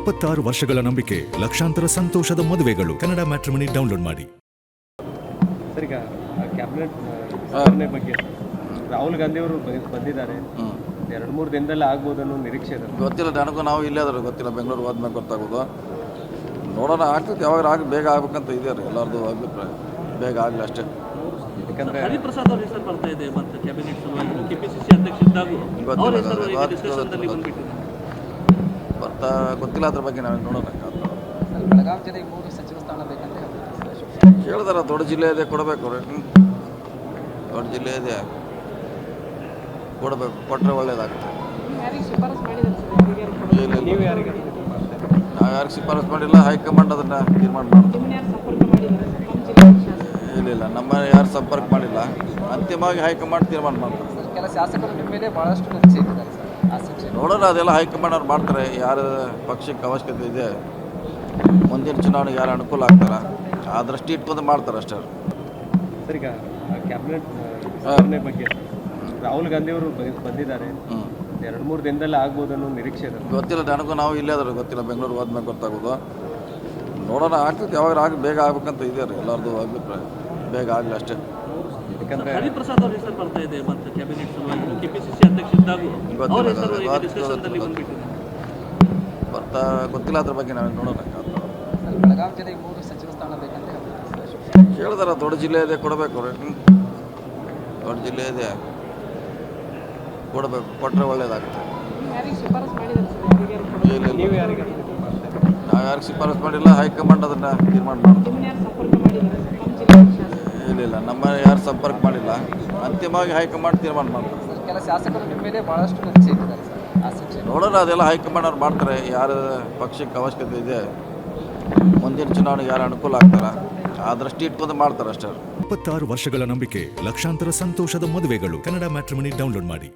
26 ವರ್ಷಗಳ ನಂಬಿಕೆ, ಲಕ್ಷಾಂತರ ಸಂತೋಷದ ಮದುವೆಗಳು. ಕನ್ನಡ ಮ್ಯಾಟ್ರಿಮನಿ ಡೌನ್ಲೋಡ್ ಮಾಡಿ. ಸರ್, ಈಗ ಕ್ಯಾಬಿನೆಟ್ ವಿಸ್ತರಣೆ ಬಗ್ಗೆ ರಾಹುಲ್ ಗಾಂಧಿ ಅವರು ಬಂದಿದ್ದಾರೆ. 2-3 ದಿನದಲ್ಲಿ ಆಗ್ಬೋದು ಅನ್ನೋ ನಿರೀಕ್ಷೆ ಇದೆ. ಗೊತ್ತಿಲ್ಲ, ನನಗೂ ನಾವು ಇಲ್ಲೇ ಆದ್ರೆ ಗೊತ್ತಿಲ್ಲ. ಬೆಂಗಳೂರು ಹೋದ್ಮೇಲೆ ಗೊತ್ತಾಗೋದು. ನೋಡೋಣ, ಆಗ್ತದೆ. ಯಾವಾಗ ಬೇಗ ಆಗ್ಬೇಕಂತ ಇದೆ ರೀ ಎಲ್ಲರದು ಅಭಿಪ್ರಾಯ. ಬೇಗ ಆಗಲಿ ಅಷ್ಟೇ. ಯಾಕಂದ್ರೆ ಹರಿಪ್ರಸಾದ್ ಅವ್ರ ಹೆಸರು ಬರ್ತಾ ಇದೆ ಮತ್ತು ಕ್ಯಾಬಿನೆಟ್ ಸಲುವಾಗಿ ಕೆಪಿಸಿಸಿ ಅಧ್ಯಕ್ಷ ಇದ್ದಾಗೂ ಅವ್ರ ಹೆಸರು ಈಗ ಡಿಸ್ಕಷನ್ದಲ್ಲಿ ಬಂದ್ಬಿಟ್ಟಿದೆ. ಬರ್ತಾ ಗೊತ್ತಿಲ್ಲ, ಅದ್ರ ಬಗ್ಗೆ ನಾವು ನೋಡೋಣ. ಬೆಳಗಾವಿ ಜಿಲ್ಲೆಗೆ 3 ಸಚಿವ ಸ್ಥಾನ ಬೇಕಂತ ಹೇಳ್ದಾರ. ದೊಡ್ಡ ಜಿಲ್ಲೆ ಇದೆ, ಕೊಡಬೇಕು ರೀ. ದೊಡ್ಡ ಜಿಲ್ಲೆ ಇದೆ, ಕೊಡಬೇಕು. ಕೊಟ್ಟರೆ ಒಳ್ಳೇದಾಗುತ್ತೆ. ನೀವು ಯಾರಿಗೆ ನಾವು ಯಾರಿಗೆ ಶಿಫಾರಸು ಮಾಡಿಲ್ಲ. ಹೈಕಮಾಂಡ್ ಅದನ್ನು ತೀರ್ಮಾನ ಮಾಡ್ತೀವಿ. ಇಲ್ಲ, ನಮ್ಮ ಯಾರು ಸಂಪರ್ಕ ಮಾಡಿಲ್ಲ. ಅಂತಿಮವಾಗಿ ಹೈಕಮಾಂಡ್ ತೀರ್ಮಾನ ಮಾಡ್ತಾರೆ. ಕೆಲ ಶಾಸಕರು ನಿಮ್ಮ ಮೇಲೆ ಭಾಳಷ್ಟು ನಿರೀಕ್ಷೆ ಇಟ್ಟಿದ್ದಾರೆ ಸರ್. ಆಸಕ್ತಿ ನೋಡೋಣ, ಅದೆಲ್ಲ ಹೈಕಮಾಂಡ್ ಅವ್ರು ಮಾಡ್ತಾರೆ. ಯಾರು ಪಕ್ಷಕ್ಕೆ ಅವಶ್ಯಕತೆ ಇದೆ, ಮುಂದಿನ ಚುನಾವಣೆಗೆ ಯಾರು ಅನುಕೂಲ ಆಗ್ತಾರ ಆ ದೃಷ್ಟಿ ಇಟ್ಕೊಂಡು ಮಾಡ್ತಾರೆ ಅಷ್ಟೇ. ಸರ್, ಈಗ ಕ್ಯಾಬಿನೆಟ್ ವಿಸ್ತರಣೆ ಬಗ್ಗೆ ರಾಹುಲ್ ಗಾಂಧಿ ಅವರು ಬಂದಿದ್ದಾರೆ. 2-3 ದಿನದಲ್ಲಿ ಆಗ್ಬೋದು ಅನ್ನೋ ನಿರೀಕ್ಷೆ ಇದೆ. ಗೊತ್ತಿಲ್ಲ, ನನಗೂ ನಾವು ಇಲ್ಲೇ ಆದ್ರೆ ಗೊತ್ತಿಲ್ಲ. ಬೆಂಗಳೂರು ಹೋದ್ಮೇಲೆ ಗೊತ್ತಾಗೋದು. ನೋಡೋಣ, ಆಗ್ತದೆ. ಯಾವಾಗ ಬೇಗ ಆಗ್ಬೇಕಂತ ಇದೆ ರೀ ಎಲ್ಲರದು ಅಭಿಪ್ರಾಯ. ಬೇಗ ಆಗಲಿ ಅಷ್ಟೇ. ಯಾಕಂದ್ರೆ ಹರಿಪ್ರಸಾದ್ ಅವ್ರ ಹೆಸರು ಬರ್ತಾ ಇದೆ ಮತ್ತು ಕ್ಯಾಬಿನೆಟ್ ಸಲುವಾಗಿ ಕೆಪಿಸಿಸಿ ಅಧ್ಯಕ್ಷ ಇದ್ದಾಗೂ ಅವ್ರ ಹೆಸರು ಈಗ ಡಿಸ್ಕಷನ್ದಲ್ಲಿ ಬಂದ್ಬಿಟ್ಟಿದೆ. ಬರ್ತಾ ಗೊತ್ತಿಲ್ಲ, ಅದ್ರ ಬಗ್ಗೆ ನಾವು ನೋಡೋಣ. ಬೆಳಗಾವಿ ಜಿಲ್ಲೆಗೆ 3 ಸಚಿವ ಸ್ಥಾನ ಬೇಕಂತ ಹೇಳ್ದಾರ. ದೊಡ್ಡ ಜಿಲ್ಲೆ ಇದೆ, ಕೊಡಬೇಕು ರೀ. ದೊಡ್ಡ ಜಿಲ್ಲೆ ಇದೆ, ಕೊಡಬೇಕು. ಕೊಟ್ಟರೆ ಒಳ್ಳೇದಾಗುತ್ತೆ. ನೀವು ಯಾರಿಗೆ ನಾವು ಯಾರಿಗೆ ಶಿಫಾರಸು ಮಾಡಿಲ್ಲ. ಹೈಕಮಾಂಡ್ ಅದನ್ನು ತೀರ್ಮಾನ ಮಾಡ್ತೀವಿ. ಇಲ್ಲ, ನಮ್ಮ ಯಾರು ಸಂಪರ್ಕ ಮಾಡಿಲ್ಲ. ಅಂತಿಮವಾಗಿ ಹೈಕಮಾಂಡ್ ತೀರ್ಮಾನ ಮಾಡ್ತಾರೆ. ಕೆಲ ಶಾಸಕರು ನಿಮ್ಮ ಮೇಲೆ ಭಾಳಷ್ಟು ನಿರೀಕ್ಷೆ ಇಟ್ಟಿದ್ದಾರೆ ಸರ್. ಆಸಕ್ತಿ ನೋಡೋಣ, ಅದೆಲ್ಲ ಹೈಕಮಾಂಡ್ ಅವ್ರು ಮಾಡ್ತಾರೆ. ಯಾರು ಪಕ್ಷಕ್ಕೆ ಅವಶ್ಯಕತೆ ಇದೆ, ಮುಂದಿನ ಚುನಾವಣೆಗೆ ಯಾರು ಅನುಕೂಲ ಆಗ್ತಾರ ಆ ದೃಷ್ಟಿ ಇಟ್ಕೊಂಡು ಮಾಡ್ತಾರೆ ಅಷ್ಟೇ. 26 ವರ್ಷಗಳ ನಂಬಿಕೆ, ಲಕ್ಷಾಂತರ ಸಂತೋಷದ ಮದುವೆಗಳು. ಕನ್ನಡ ಮ್ಯಾಟ್ರಿಮನಿ ಡೌನ್ಲೋಡ್ ಮಾಡಿ.